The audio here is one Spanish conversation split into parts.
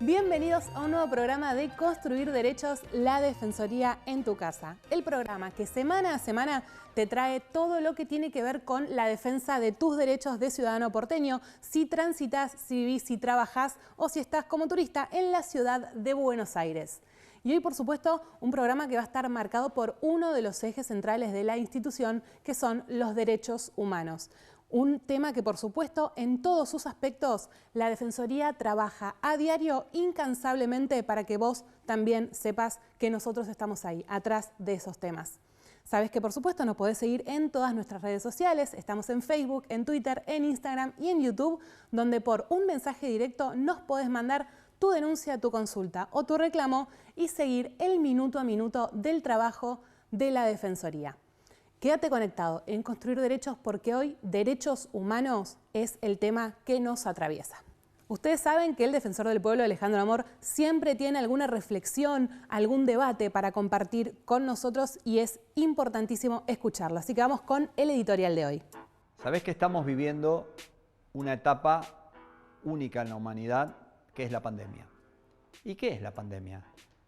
Bienvenidos a un nuevo programa de Construir Derechos, la Defensoría en tu casa. El programa que semana a semana te trae todo lo que tiene que ver con la defensa de tus derechos de ciudadano porteño, si transitas, si vivís, si trabajás o si estás como turista en la ciudad de Buenos Aires. Y hoy, por supuesto, un programa que va a estar marcado por uno de los ejes centrales de la institución, que son los derechos humanos. Un tema que, por supuesto, en todos sus aspectos, la Defensoría trabaja a diario incansablemente para que vos también sepas que nosotros estamos ahí, atrás de esos temas. Sabes que, por supuesto, nos podés seguir en todas nuestras redes sociales. Estamos en Facebook, en Twitter, en Instagram y en YouTube, donde por un mensaje directo nos podés mandar tu denuncia, tu consulta o tu reclamo y seguir el minuto a minuto del trabajo de la Defensoría. Quédate conectado en Construir Derechos porque hoy derechos humanos es el tema que nos atraviesa. Ustedes saben que el defensor del pueblo, Alejandro Amor, siempre tiene alguna reflexión, algún debate para compartir con nosotros y es importantísimo escucharlo. Así que vamos con el editorial de hoy. Sabés que estamos viviendo una etapa única en la humanidad, que es la pandemia. ¿Y qué es la pandemia?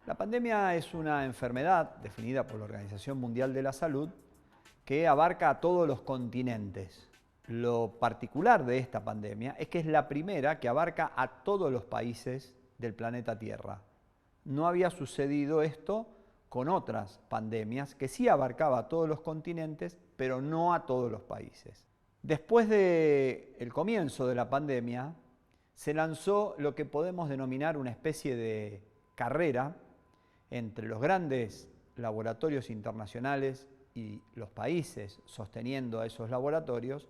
La pandemia es una enfermedad definida por la Organización Mundial de la Salud que abarca a todos los continentes. Lo particular de esta pandemia es que es la primera que abarca a todos los países del planeta Tierra. No había sucedido esto con otras pandemias que sí abarcaba a todos los continentes, pero no a todos los países. Después del comienzo de la pandemia, se lanzó lo que podemos denominar una especie de carrera entre los grandes laboratorios internacionales y los países sosteniendo a esos laboratorios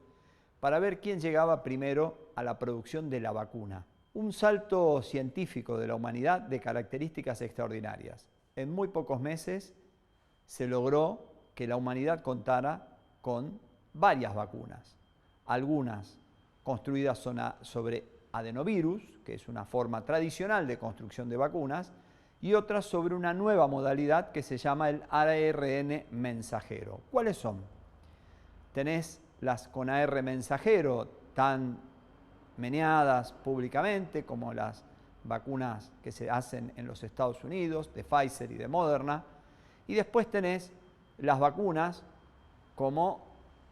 para ver quién llegaba primero a la producción de la vacuna. Un salto científico de la humanidad de características extraordinarias. En muy pocos meses se logró que la humanidad contara con varias vacunas, algunas construidas sobre adenovirus, que es una forma tradicional de construcción de vacunas, y otras sobre una nueva modalidad que se llama el ARN mensajero. ¿Cuáles son? Tenés las con AR mensajero, tan meneadas públicamente como las vacunas que se hacen en los Estados Unidos, de Pfizer y de Moderna, y después tenés las vacunas como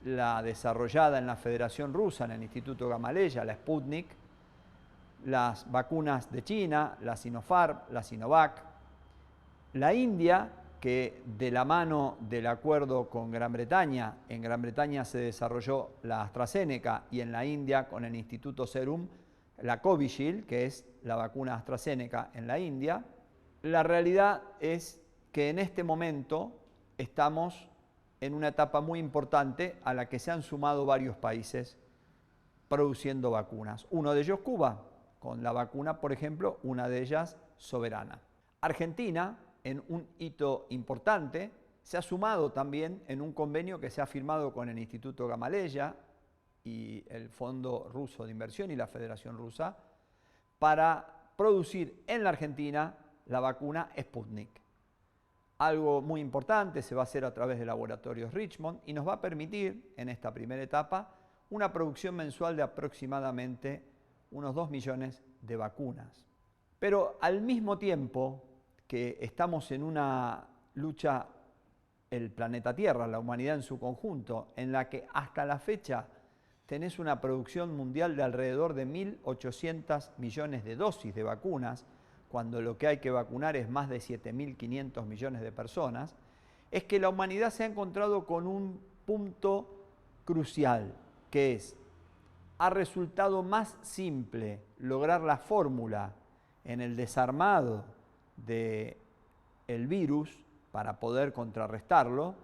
la desarrollada en la Federación Rusa, en el Instituto Gamaleya, la Sputnik, las vacunas de China, la Sinopharm, la Sinovac, la India, que de la mano del acuerdo con Gran Bretaña, en Gran Bretaña se desarrolló la AstraZeneca y en la India con el Instituto Serum, la Covishield, que es la vacuna AstraZeneca en la India. La realidad es que en este momento estamos en una etapa muy importante a la que se han sumado varios países produciendo vacunas. Uno de ellos Cuba, con la vacuna, por ejemplo, una de ellas Soberana. Argentina, en un hito importante, se ha sumado también en un convenio que se ha firmado con el Instituto Gamaleya y el Fondo Ruso de Inversión y la Federación Rusa para producir en la Argentina la vacuna Sputnik. Algo muy importante se va a hacer a través de laboratorios Richmond y nos va a permitir, en esta primera etapa, una producción mensual de aproximadamente unos 2 millones de vacunas. Pero al mismo tiempo que estamos en una lucha, el planeta Tierra, la humanidad en su conjunto, en la que hasta la fecha tenés una producción mundial de alrededor de 1.800 millones de dosis de vacunas, cuando lo que hay que vacunar es más de 7.500 millones de personas, es que la humanidad se ha encontrado con un punto crucial, que es: ha resultado más simple lograr la fórmula en el desarmado del virus para poder contrarrestarlo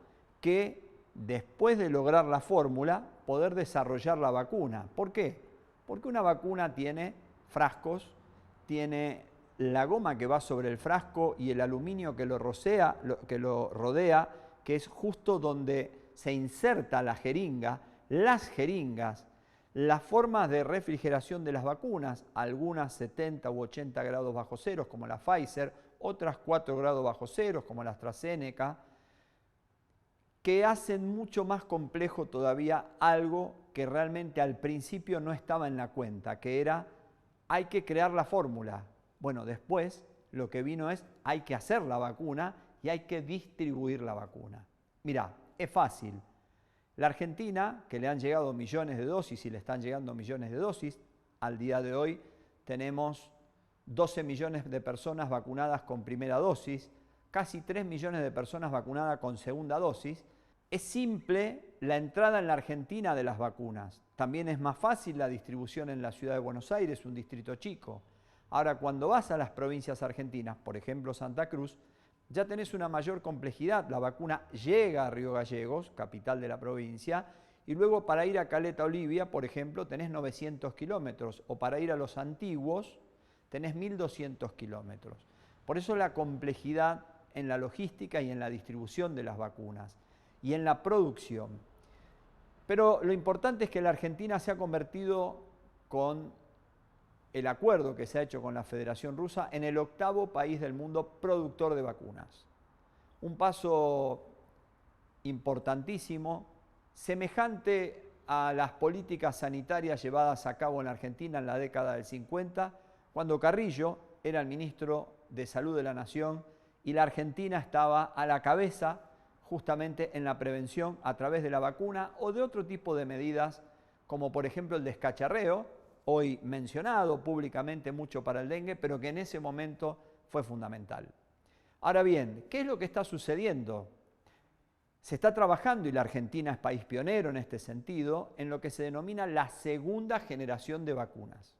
que después de lograr la fórmula poder desarrollar la vacuna. ¿Por qué? Porque una vacuna tiene frascos, tiene la goma que va sobre el frasco y el aluminio que lo rodea, que es justo donde se inserta la jeringa, las jeringas, las formas de refrigeración de las vacunas, algunas 70 u 80 grados bajo cero, como la Pfizer, otras 4 grados bajo cero, como la AstraZeneca, que hacen mucho más complejo todavía algo que realmente al principio no estaba en la cuenta, que era: hay que crear la fórmula. Bueno, después lo que vino es, hay que hacer la vacuna y hay que distribuir la vacuna. Mirá, es fácil. La Argentina, que le han llegado millones de dosis y le están llegando millones de dosis, al día de hoy tenemos 12 millones de personas vacunadas con primera dosis, casi 3 millones de personas vacunadas con segunda dosis. Es simple la entrada en la Argentina de las vacunas. También es más fácil la distribución en la ciudad de Buenos Aires, un distrito chico. Ahora, cuando vas a las provincias argentinas, por ejemplo Santa Cruz, ya tenés una mayor complejidad. La vacuna llega a Río Gallegos, capital de la provincia, y luego para ir a Caleta Olivia, por ejemplo, tenés 900 kilómetros, o para ir a Los Antiguos tenés 1.200 kilómetros. Por eso la complejidad en la logística y en la distribución de las vacunas y en la producción. Pero lo importante es que la Argentina se ha convertido, con el acuerdo que se ha hecho con la Federación Rusa, en el 8º país del mundo productor de vacunas. Un paso importantísimo, semejante a las políticas sanitarias llevadas a cabo en la Argentina en la década del 50, cuando Carrillo era el ministro de Salud de la Nación y la Argentina estaba a la cabeza justamente en la prevención a través de la vacuna o de otro tipo de medidas, como por ejemplo el descacharreo, hoy mencionado públicamente mucho para el dengue, pero que en ese momento fue fundamental. Ahora bien, ¿qué es lo que está sucediendo? Se está trabajando, y la Argentina es país pionero en este sentido, en lo que se denomina la segunda generación de vacunas.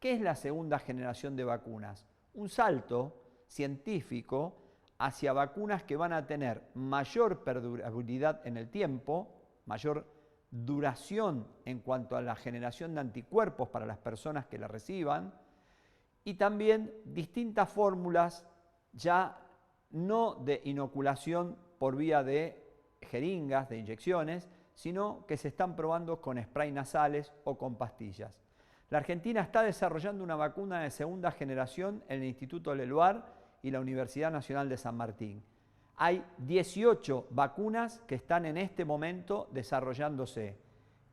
¿Qué es la segunda generación de vacunas? Un salto científico hacia vacunas que van a tener mayor perdurabilidad en el tiempo, mayor duración en cuanto a la generación de anticuerpos para las personas que la reciban, y también distintas fórmulas ya no de inoculación por vía de jeringas, de inyecciones, sino que se están probando con spray nasales o con pastillas. La Argentina está desarrollando una vacuna de segunda generación en el Instituto Leluar y la Universidad Nacional de San Martín. Hay 18 vacunas que están en este momento desarrollándose.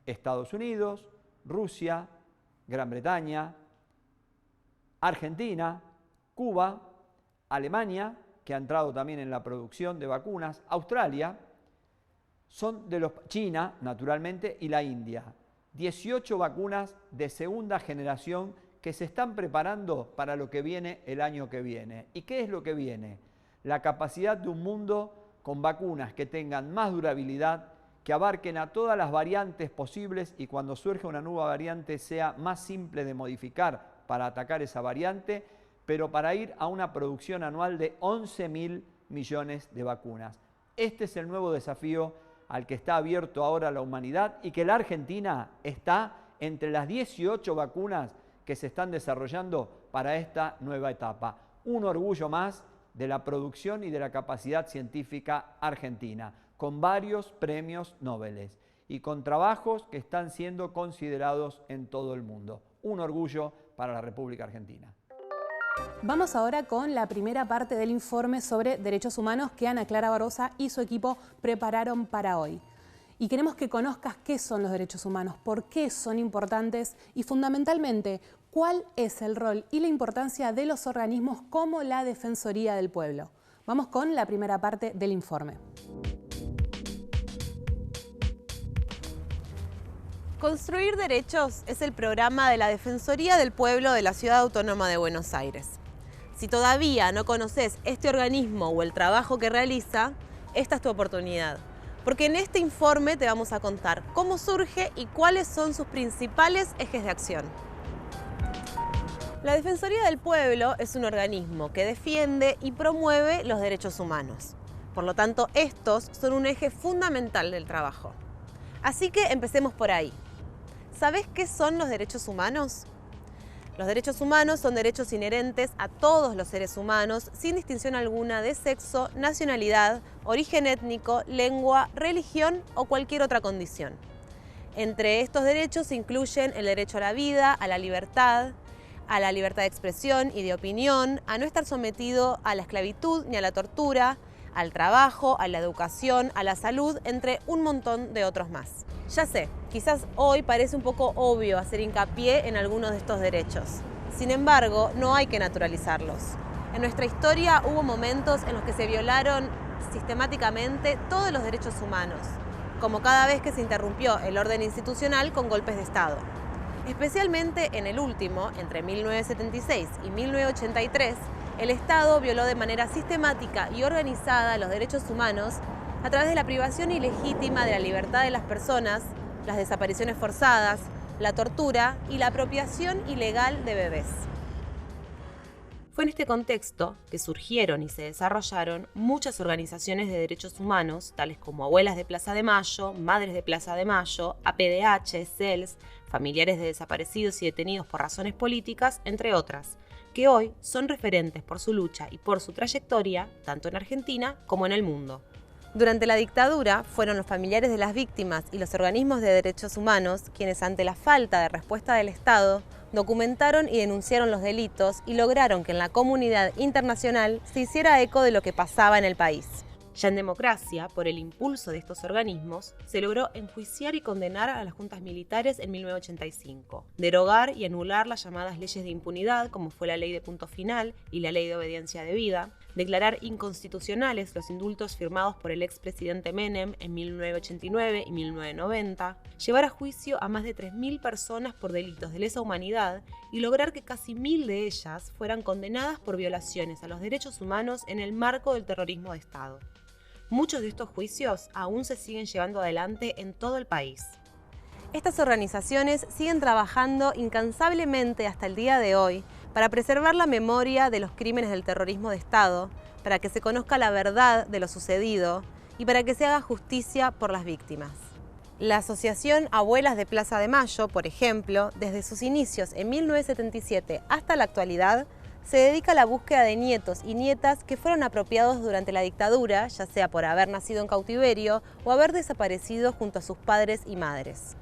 Estados Unidos, Rusia, Gran Bretaña, Argentina, Cuba, Alemania, que ha entrado también en la producción de vacunas, Australia, China, naturalmente, y la India. 18 vacunas de segunda generación que se están preparando para lo que viene el año que viene. ¿Y qué es lo que viene? La capacidad de un mundo con vacunas que tengan más durabilidad, que abarquen a todas las variantes posibles y cuando surja una nueva variante sea más simple de modificar para atacar esa variante, pero para ir a una producción anual de 11.000 millones de vacunas. Este es el nuevo desafío al que está abierto ahora la humanidad y que la Argentina está entre las 18 vacunas que se están desarrollando para esta nueva etapa. Un orgullo más de la producción y de la capacidad científica argentina, con varios premios Nobel y con trabajos que están siendo considerados en todo el mundo. Un orgullo para la República Argentina. Vamos ahora con la primera parte del informe sobre derechos humanos que Ana Clara Barbosa y su equipo prepararon para hoy. Y queremos que conozcas qué son los derechos humanos, por qué son importantes y fundamentalmente cuál es el rol y la importancia de los organismos como la Defensoría del Pueblo. Vamos con la primera parte del informe. Construir Derechos es el programa de la Defensoría del Pueblo de la Ciudad Autónoma de Buenos Aires. Si todavía no conoces este organismo o el trabajo que realiza, esta es tu oportunidad. Porque en este informe te vamos a contar cómo surge y cuáles son sus principales ejes de acción. La Defensoría del Pueblo es un organismo que defiende y promueve los derechos humanos. Por lo tanto, estos son un eje fundamental del trabajo. Así que empecemos por ahí. ¿Sabés qué son los derechos humanos? Los derechos humanos son derechos inherentes a todos los seres humanos, sin distinción alguna de sexo, nacionalidad, origen étnico, lengua, religión o cualquier otra condición. Entre estos derechos se incluyen el derecho a la vida, a la libertad de expresión y de opinión, a no estar sometido a la esclavitud ni a la tortura, al trabajo, a la educación, a la salud, entre un montón de otros más. Ya sé, quizás hoy parece un poco obvio hacer hincapié en algunos de estos derechos. Sin embargo, no hay que naturalizarlos. En nuestra historia hubo momentos en los que se violaron sistemáticamente todos los derechos humanos, como cada vez que se interrumpió el orden institucional con golpes de Estado. Especialmente en el último, entre 1976 y 1983, el Estado violó de manera sistemática y organizada los derechos humanos a través de la privación ilegítima de la libertad de las personas, las desapariciones forzadas, la tortura y la apropiación ilegal de bebés. Fue en este contexto que surgieron y se desarrollaron muchas organizaciones de derechos humanos, tales como Abuelas de Plaza de Mayo, Madres de Plaza de Mayo, APDH, CELS, Familiares de Desaparecidos y Detenidos por Razones Políticas, entre otras, que hoy son referentes por su lucha y por su trayectoria, tanto en Argentina como en el mundo. Durante la dictadura, fueron los familiares de las víctimas y los organismos de derechos humanos quienes, ante la falta de respuesta del Estado, documentaron y denunciaron los delitos y lograron que en la comunidad internacional se hiciera eco de lo que pasaba en el país. Ya en democracia, por el impulso de estos organismos, se logró enjuiciar y condenar a las juntas militares en 1985, derogar y anular las llamadas leyes de impunidad, como fue la ley de punto final y la ley de obediencia debida, declarar inconstitucionales los indultos firmados por el expresidente Menem en 1989 y 1990, llevar a juicio a más de 3.000 personas por delitos de lesa humanidad y lograr que casi 1.000 de ellas fueran condenadas por violaciones a los derechos humanos en el marco del terrorismo de Estado. Muchos de estos juicios aún se siguen llevando adelante en todo el país. Estas organizaciones siguen trabajando incansablemente hasta el día de hoy para preservar la memoria de los crímenes del terrorismo de Estado, para que se conozca la verdad de lo sucedido y para que se haga justicia por las víctimas. La Asociación Abuelas de Plaza de Mayo, por ejemplo, desde sus inicios en 1977 hasta la actualidad, se dedica a la búsqueda de nietos y nietas que fueron apropiados durante la dictadura, ya sea por haber nacido en cautiverio o haber desaparecido junto a sus padres y madres.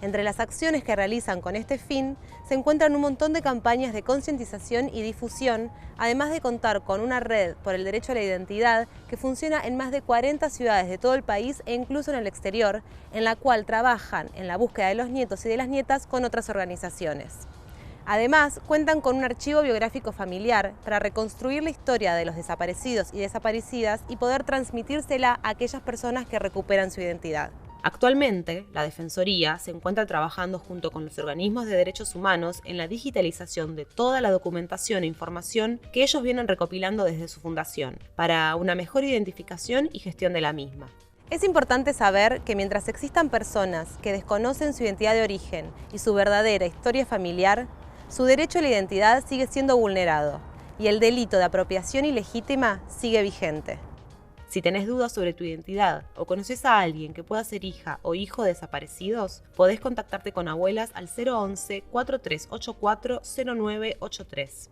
Entre las acciones que realizan con este fin se encuentran un montón de campañas de concientización y difusión, además de contar con una red por el derecho a la identidad que funciona en más de 40 ciudades de todo el país e incluso en el exterior, en la cual trabajan en la búsqueda de los nietos y de las nietas con otras organizaciones. Además, cuentan con un archivo biográfico familiar para reconstruir la historia de los desaparecidos y desaparecidas y poder transmitírsela a aquellas personas que recuperan su identidad. Actualmente, la Defensoría se encuentra trabajando junto con los organismos de derechos humanos en la digitalización de toda la documentación e información que ellos vienen recopilando desde su fundación, para una mejor identificación y gestión de la misma. Es importante saber que mientras existan personas que desconocen su identidad de origen y su verdadera historia familiar, su derecho a la identidad sigue siendo vulnerado y el delito de apropiación ilegítima sigue vigente. Si tenés dudas sobre tu identidad o conoces a alguien que pueda ser hija o hijo de desaparecidos, podés contactarte con Abuelas al 011-4384-0983.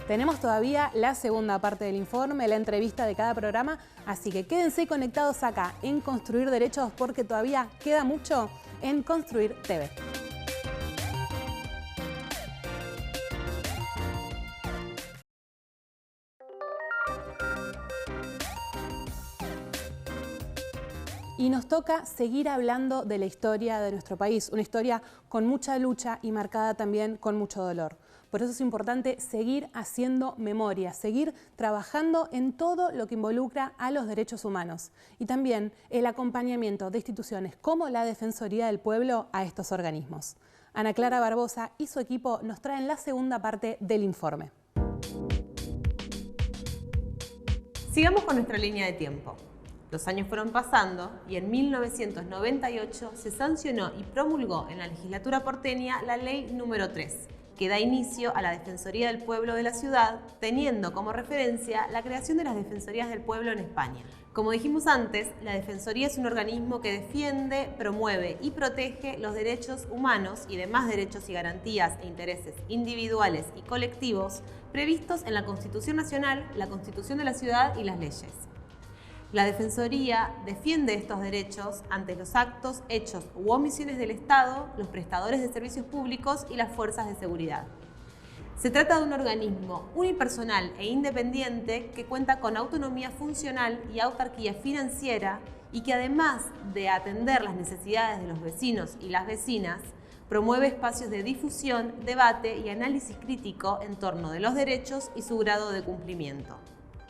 Tenemos todavía la segunda parte del informe, la entrevista de cada programa, así que quédense conectados acá en Construir Derechos porque todavía queda mucho en Construir TV. Y nos toca seguir hablando de la historia de nuestro país, una historia con mucha lucha y marcada también con mucho dolor. Por eso es importante seguir haciendo memoria, seguir trabajando en todo lo que involucra a los derechos humanos y también el acompañamiento de instituciones como la Defensoría del Pueblo a estos organismos. Ana Clara Barbosa y su equipo nos traen la segunda parte del informe. Sigamos con nuestra línea de tiempo. Los años fueron pasando y en 1998 se sancionó y promulgó en la legislatura porteña la ley número 3, que da inicio a la Defensoría del Pueblo de la ciudad, teniendo como referencia la creación de las Defensorías del Pueblo en España. Como dijimos antes, la Defensoría es un organismo que defiende, promueve y protege los derechos humanos y demás derechos y garantías e intereses individuales y colectivos previstos en la Constitución Nacional, la Constitución de la Ciudad y las leyes. La Defensoría defiende estos derechos ante los actos, hechos u omisiones del Estado, los prestadores de servicios públicos y las fuerzas de seguridad. Se trata de un organismo unipersonal e independiente que cuenta con autonomía funcional y autarquía financiera y que además de atender las necesidades de los vecinos y las vecinas, promueve espacios de difusión, debate y análisis crítico en torno de los derechos y su grado de cumplimiento.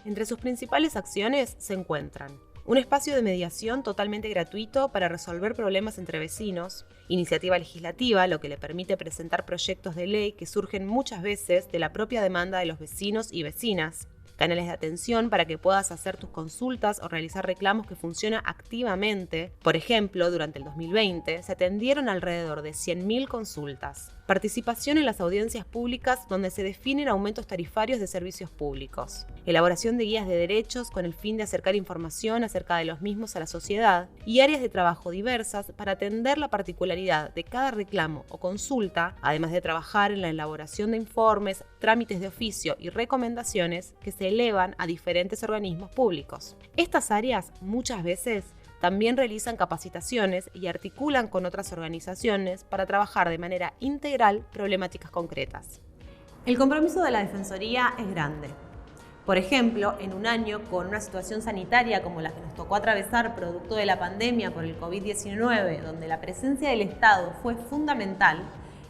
Entre sus principales acciones se encuentran un espacio de mediación totalmente gratuito para resolver problemas entre vecinos, iniciativa legislativa, lo que le permite presentar proyectos de ley que surgen muchas veces de la propia demanda de los vecinos y vecinas, canales de atención para que puedas hacer tus consultas o realizar reclamos que funciona activamente. Por ejemplo, durante el 2020 se atendieron alrededor de 100.000 consultas. Participación en las audiencias públicas donde se definen aumentos tarifarios de servicios públicos. Elaboración de guías de derechos con el fin de acercar información acerca de los mismos a la sociedad y áreas de trabajo diversas para atender la particularidad de cada reclamo o consulta, además de trabajar en la elaboración de informes, trámites de oficio y recomendaciones que se elevan a diferentes organismos públicos. Estas áreas muchas veces también realizan capacitaciones y articulan con otras organizaciones para trabajar de manera integral problemáticas concretas. El compromiso de la Defensoría es grande. Por ejemplo, en un año con una situación sanitaria como la que nos tocó atravesar producto de la pandemia por el COVID-19, donde la presencia del Estado fue fundamental,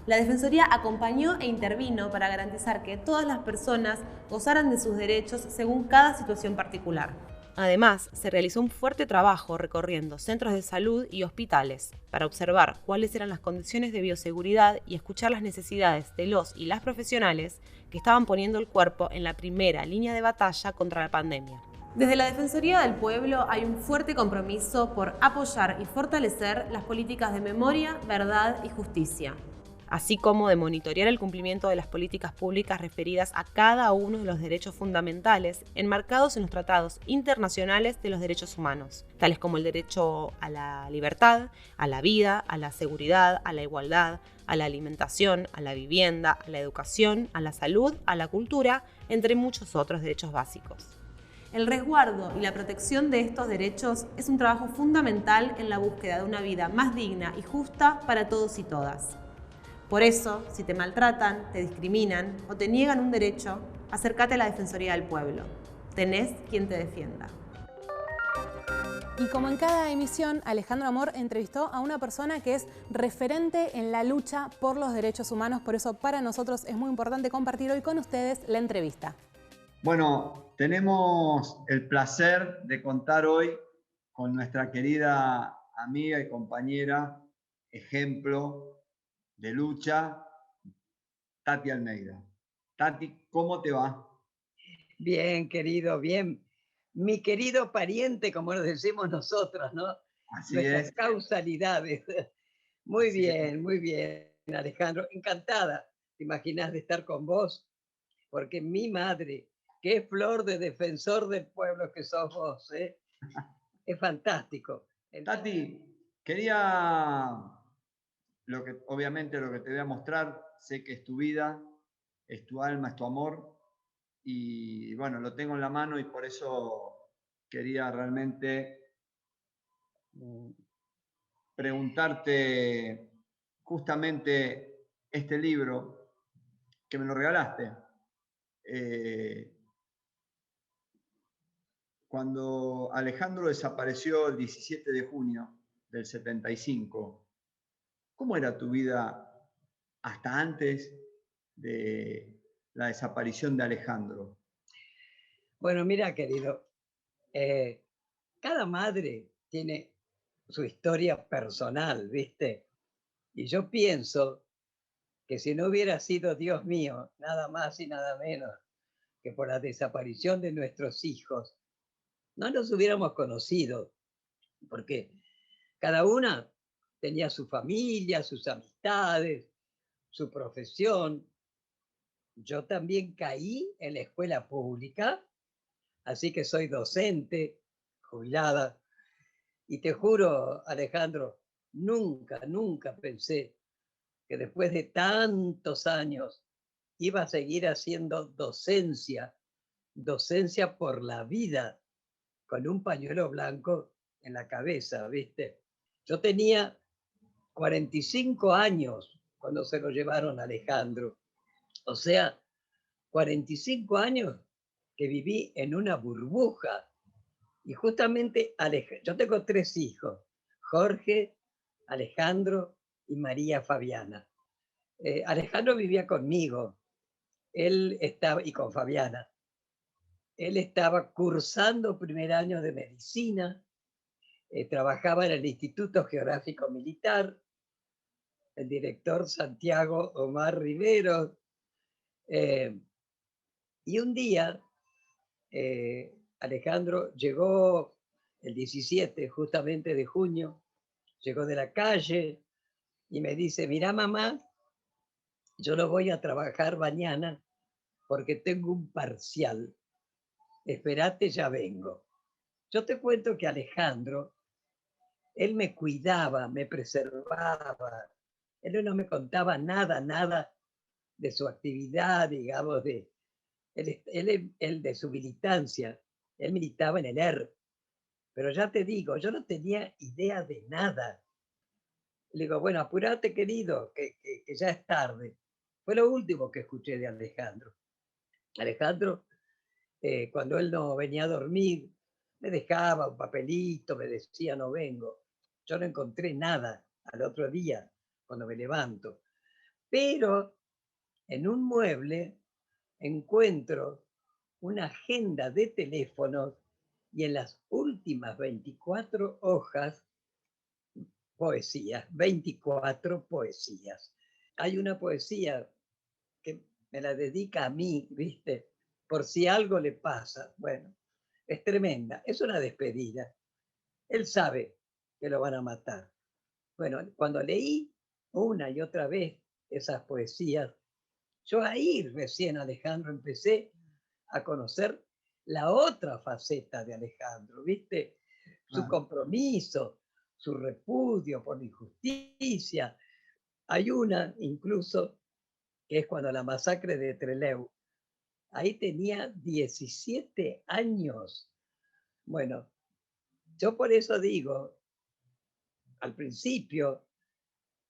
la Defensoría acompañó e intervino para garantizar que todas las personas gozaran de sus derechos según cada situación particular. Además, se realizó un fuerte trabajo recorriendo centros de salud y hospitales para observar cuáles eran las condiciones de bioseguridad y escuchar las necesidades de los y las profesionales que estaban poniendo el cuerpo en la primera línea de batalla contra la pandemia. Desde la Defensoría del Pueblo hay un fuerte compromiso por apoyar y fortalecer las políticas de memoria, verdad y justicia, así como de monitorear el cumplimiento de las políticas públicas referidas a cada uno de los derechos fundamentales enmarcados en los tratados internacionales de los derechos humanos, tales como el derecho a la libertad, a la vida, a la seguridad, a la igualdad, a la alimentación, a la vivienda, a la educación, a la salud, a la cultura, entre muchos otros derechos básicos. El resguardo y la protección de estos derechos es un trabajo fundamental en la búsqueda de una vida más digna y justa para todos y todas. Por eso, si te maltratan, te discriminan o te niegan un derecho, acércate a la Defensoría del Pueblo. Tenés quien te defienda. Y como en cada emisión, Alejandro Amor entrevistó a una persona que es referente en la lucha por los derechos humanos. Por eso para nosotros es muy importante compartir hoy con ustedes la entrevista. Bueno, tenemos el placer de contar hoy con nuestra querida amiga y compañera, ejemplo de lucha, Tati Almeida. Tati, ¿cómo te va? Bien, querido, bien. Mi querido pariente, como lo decimos nosotros, ¿no? Así Nuestras es. causalidades. Muy bien, Alejandro. Encantada, ¿te imaginas de estar con vos? Porque mi madre, qué flor de defensor del pueblo que sos vos, ¿eh? Es fantástico. Tati, quería, obviamente lo que te voy a mostrar, sé que es tu vida, es tu alma, es tu amor, y bueno, lo tengo en la mano y por eso quería realmente preguntarte justamente este libro que me lo regalaste. Cuando Alejandro desapareció el 17 de junio del 75, ¿cómo era tu vida hasta antes de la desaparición de Alejandro? Bueno, mira, querido, cada madre tiene su historia personal, ¿viste? Y yo pienso que si no hubiera sido Dios mío, nada más y nada menos que por la desaparición de nuestros hijos, no nos hubiéramos conocido, porque cada una tenía su familia, sus amistades, su profesión. Yo también caí en la escuela pública, así que soy docente, jubilada, y te juro, Alejandro, nunca pensé que después de tantos años iba a seguir haciendo docencia por la vida, con un pañuelo blanco en la cabeza, ¿viste? Yo tenía 45 años cuando se lo llevaron a Alejandro. O sea, 45 años que viví en una burbuja. Y justamente yo tengo 3 hijos, Jorge, Alejandro y María Fabiana. Alejandro vivía conmigo, él estaba, y con Fabiana. Él estaba cursando primer año de medicina, trabajaba en el Instituto Geográfico Militar, el director Santiago Omar Rivero. Y un día, Alejandro llegó el 17 justamente de junio, llegó de la calle y me dice, mira mamá, yo no voy a trabajar mañana porque tengo un parcial, esperate, ya vengo. Yo te cuento que Alejandro, él me cuidaba, me preservaba, él no me contaba nada de su actividad, digamos, él de su militancia. Él militaba en el ERP, pero ya te digo, yo no tenía idea de nada. Le digo, bueno, apurate, querido, que ya es tarde. Fue lo último que escuché de Alejandro. Alejandro, cuando él no venía a dormir, me dejaba un papelito, me decía, no vengo. Yo no encontré nada al otro día, cuando me levanto. Pero en un mueble encuentro una agenda de teléfonos y en las últimas 24 hojas, poesías, 24 poesías. Hay una poesía que me la dedica a mí, ¿viste? Por si algo le pasa. Bueno, es tremenda, es una despedida. Él sabe que lo van a matar. Bueno, cuando leí una y otra vez esas poesías, yo ahí recién, Alejandro, empecé a conocer la otra faceta de Alejandro, ¿viste? Su compromiso, su repudio por la injusticia. Hay una incluso que es cuando la masacre de Trelew. Ahí tenía 17 años. Bueno, yo por eso digo, al principio,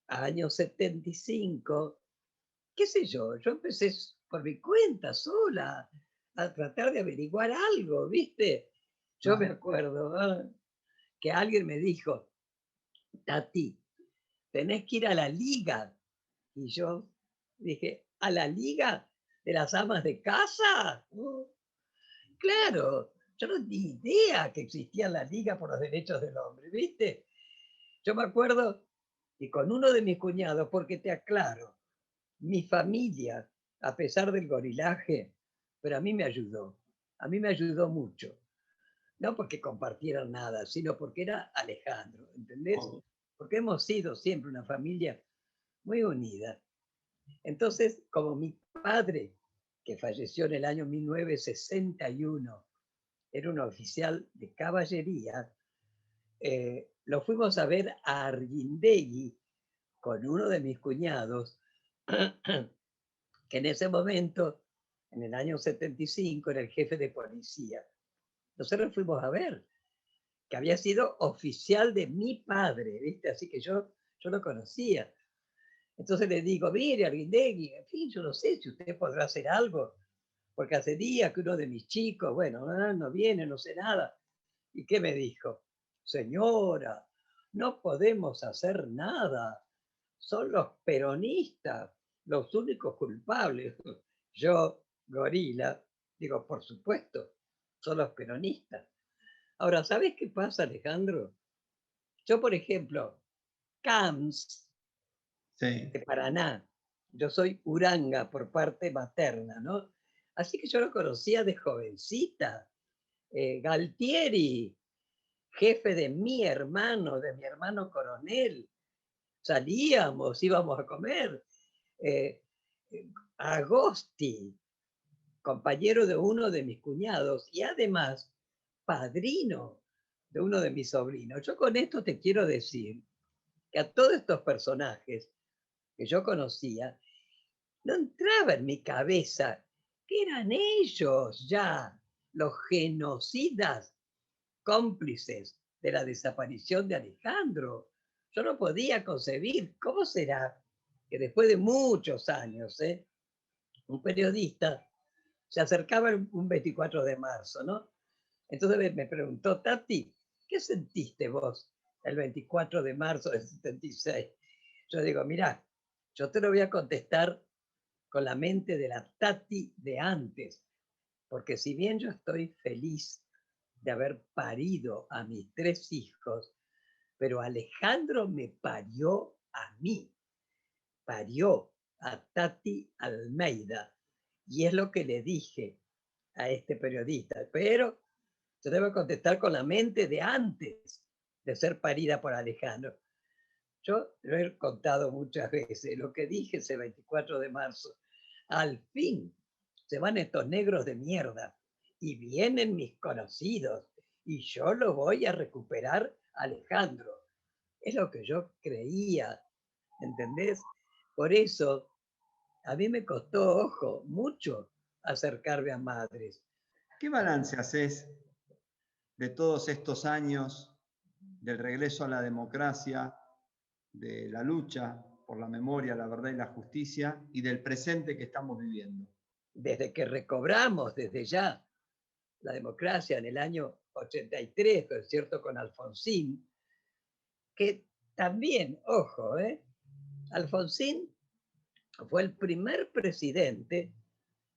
años 75, qué sé yo empecé por mi cuenta sola a tratar de averiguar algo, ¿viste? Yo me acuerdo que alguien me dijo, Tati, tenés que ir a la liga. Y yo dije, ¿a la liga de las amas de casa? Claro, yo no tenía idea que existía la Liga por los Derechos del Hombre, ¿viste? Yo me acuerdo, y con uno de mis cuñados, porque te aclaro, mi familia, a pesar del gorilaje, pero a mí me ayudó mucho. No porque compartieran nada, sino porque era Alejandro, ¿entendés? Porque hemos sido siempre una familia muy unida. Entonces, como mi padre, que falleció en el año 1961, era un oficial de caballería, lo fuimos a ver a Arguindegui con uno de mis cuñados, que en ese momento, en el año 75, era el jefe de policía. Nosotros fuimos a ver, que había sido oficial de mi padre, ¿viste? Así que yo lo conocía. Entonces le digo, mire, Arguindegui, en fin, yo no sé si usted podrá hacer algo, porque hace días que uno de mis chicos, bueno, no viene, no sé nada. ¿Y qué me dijo? Señora, no podemos hacer nada. Son los peronistas los únicos culpables. Yo, gorila, digo, por supuesto, son los peronistas. Ahora, ¿sabes qué pasa, Alejandro? Yo, por ejemplo, Camps, de Paraná, yo soy Uranga por parte materna, ¿no? Así que yo lo conocía de jovencita. Galtieri, jefe de mi hermano coronel. Salíamos, íbamos a comer. Agosti, compañero de uno de mis cuñados y además padrino de uno de mis sobrinos. Yo con esto te quiero decir que a todos estos personajes que yo conocía, no entraba en mi cabeza que eran ellos ya los genocidas cómplices de la desaparición de Alejandro. Yo no podía concebir cómo será que después de muchos años, un periodista se acercaba un 24 de marzo, ¿no? Entonces me preguntó, Tati, ¿qué sentiste vos el 24 de marzo del 76? Yo digo, mirá, yo te lo voy a contestar con la mente de la Tati de antes, porque si bien yo estoy feliz de haber parido a mis 3 hijos, pero Alejandro me parió a mí, parió a Tati Almeida, y es lo que le dije a este periodista, pero yo debo contestar con la mente de antes de ser parida por Alejandro. Yo lo he contado muchas veces, lo que dije ese 24 de marzo, al fin se van estos negros de mierda y vienen mis conocidos y yo lo voy a recuperar, Alejandro. Es lo que yo creía, ¿entendés? Por eso a mí me costó, ojo, mucho acercarme a madres. ¿Qué balance haces de todos estos años del regreso a la democracia, de la lucha por la memoria, la verdad y la justicia, y del presente que estamos viviendo? Desde que recobramos desde ya la democracia en el año 83, ¿no es cierto?, con Alfonsín, que también, ojo, Alfonsín fue el primer presidente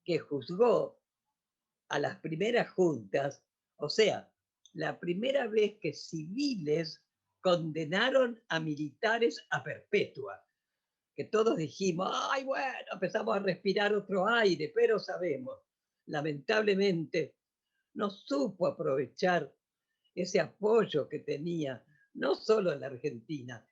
que juzgó a las primeras juntas, o sea, la primera vez que civiles condenaron a militares a perpetua, que todos dijimos, ay, bueno, empezamos a respirar otro aire, pero sabemos, lamentablemente, no supo aprovechar ese apoyo que tenía, no solo en la Argentina,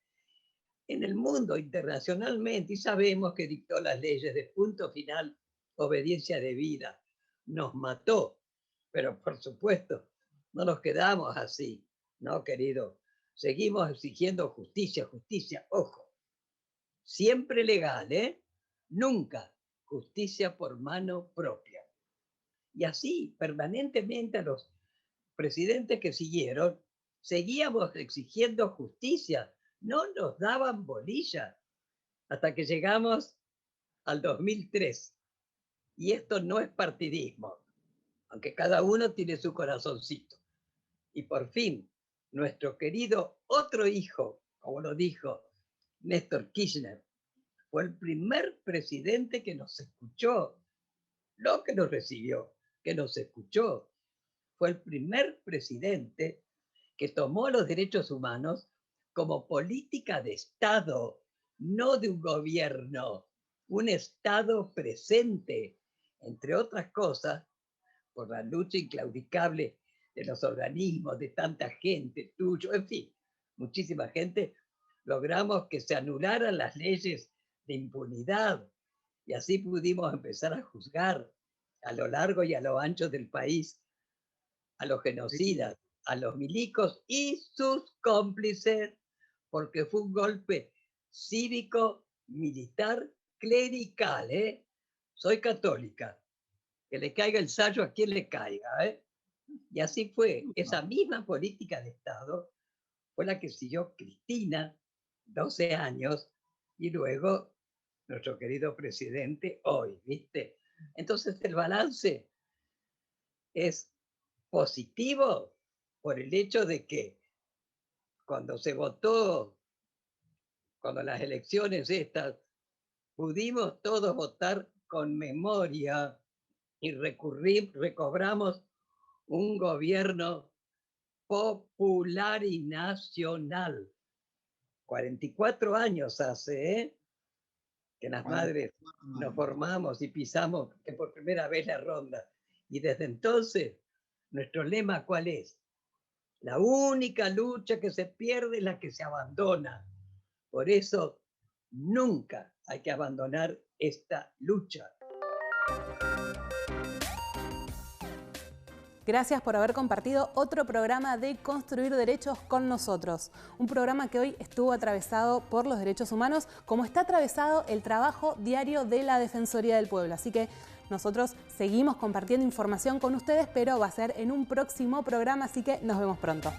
en el mundo internacionalmente, y sabemos que dictó las leyes de punto final, obediencia debida, nos mató, pero por supuesto, no nos quedamos así, ¿no, querido? Seguimos exigiendo justicia, justicia, ojo, siempre legal, nunca justicia por mano propia. Y así, permanentemente a los presidentes que siguieron, seguíamos exigiendo justicia, no nos daban bolilla, hasta que llegamos al 2003. Y esto no es partidismo, aunque cada uno tiene su corazoncito. Y por fin, nuestro querido otro hijo, como lo dijo Néstor Kirchner, fue el primer presidente que nos escuchó, no que nos recibió, que nos escuchó. Fue el primer presidente que tomó los derechos humanos como política de Estado, no de un gobierno, un Estado presente, entre otras cosas, por la lucha inclaudicable de los organismos, de tanta gente, tuyo, en fin, muchísima gente, logramos que se anularan las leyes de impunidad y así pudimos empezar a juzgar a lo largo y a lo ancho del país a los genocidas, a los milicos y sus cómplices, porque fue un golpe cívico, militar, clerical, Soy católica, que le caiga el sayo a quien le caiga, Y así fue, esa misma política de Estado fue la que siguió Cristina 12 años y luego nuestro querido presidente hoy, ¿viste? Entonces el balance es positivo por el hecho de que cuando se votó, cuando las elecciones estas, pudimos todos votar con memoria y recobramos un gobierno popular y nacional. 44 años hace, que las madres nos formamos y pisamos que por primera vez la ronda. Y desde entonces, nuestro lema, ¿cuál es? La única lucha que se pierde es la que se abandona. Por eso, nunca hay que abandonar esta lucha. Gracias por haber compartido otro programa de Construir Derechos con nosotros. Un programa que hoy estuvo atravesado por los derechos humanos, como está atravesado el trabajo diario de la Defensoría del Pueblo. Así que nosotros seguimos compartiendo información con ustedes, pero va a ser en un próximo programa, así que nos vemos pronto.